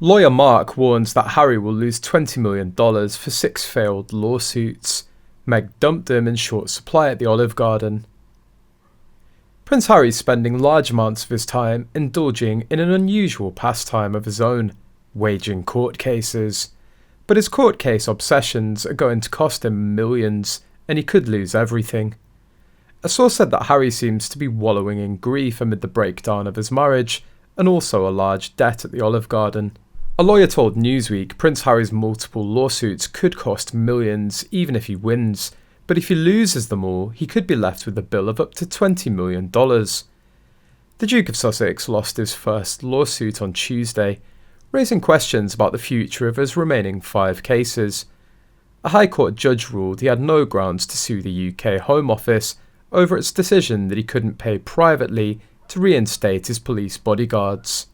Lawyer Mark warns that Harry will lose $20 million for 6 failed lawsuits. Meg dumped him in short supply at the Olive Garden. Prince Harry's spending large amounts of his time indulging in an unusual pastime of his own, waging court cases. But his court case obsessions are going to cost him millions, and he could lose everything. A source said that Harry seems to be wallowing in grief amid the breakdown of his marriage, and also a large debt at the Olive Garden. A lawyer told Newsweek Prince Harry's multiple lawsuits could cost millions even if he wins, but if he loses them all, he could be left with a bill of up to $20 million. The Duke of Sussex lost his first lawsuit on Tuesday, raising questions about the future of his remaining 5 cases. A High Court judge ruled he had no grounds to sue the UK Home Office over its decision that he couldn't pay privately to reinstate his police bodyguards.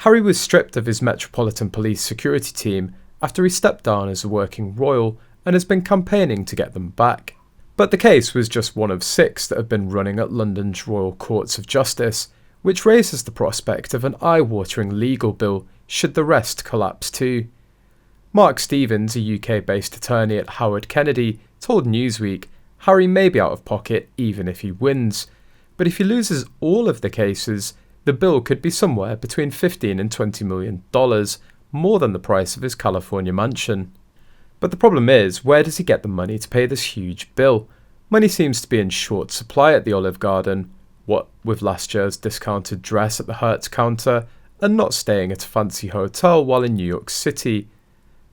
Harry was stripped of his Metropolitan Police security team after he stepped down as a working royal and has been campaigning to get them back. But the case was just one of 6 that have been running at London's Royal Courts of Justice, which raises the prospect of an eye-watering legal bill should the rest collapse too. Mark Stevens, a UK-based attorney at Howard Kennedy, told Newsweek Harry may be out of pocket even if he wins, but if he loses all of the cases, the bill could be somewhere between $15 and $20 million, more than the price of his California mansion. But the problem is, where does he get the money to pay this huge bill? Money seems to be in short supply at the Olive Garden, what with last year's discounted dress at the Hertz counter, and not staying at a fancy hotel while in New York City.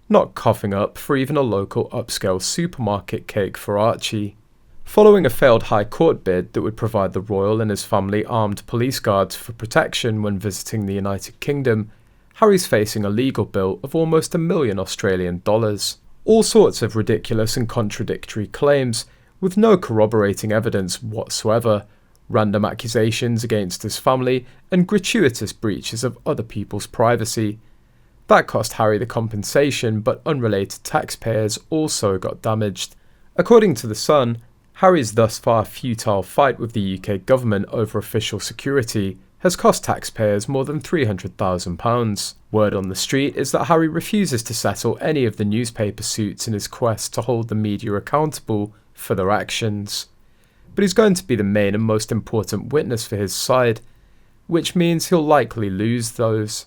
Not coughing up for even a local upscale supermarket cake for Archie. Following a failed High Court bid that would provide the royal and his family armed police guards for protection when visiting the United Kingdom, Harry's facing a legal bill of almost $1 million Australian dollars. All sorts of ridiculous and contradictory claims, with no corroborating evidence whatsoever, random accusations against his family, and gratuitous breaches of other people's privacy. That cost Harry the compensation, but unrelated taxpayers also got damaged. According to The Sun, Harry's thus far futile fight with the UK government over official security has cost taxpayers more than £300,000. Word on the street is that Harry refuses to settle any of the newspaper suits in his quest to hold the media accountable for their actions. But he's going to be the main and most important witness for his side, which means he'll likely lose those.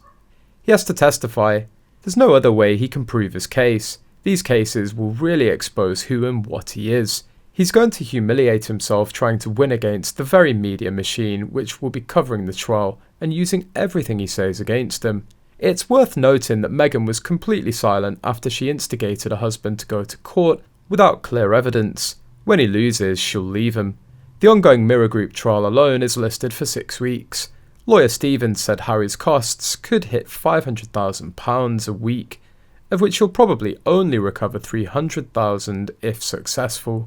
He has to testify. There's no other way he can prove his case. These cases will really expose who and what he is. He's going to humiliate himself trying to win against the very media machine which will be covering the trial and using everything he says against him. It's worth noting that Meghan was completely silent after she instigated her husband to go to court without clear evidence. When he loses, she'll leave him. The ongoing Mirror Group trial alone is listed for 6 weeks. Lawyer Stevens said Harry's costs could hit £500,000 a week, of which he'll probably only recover $300,000 if successful.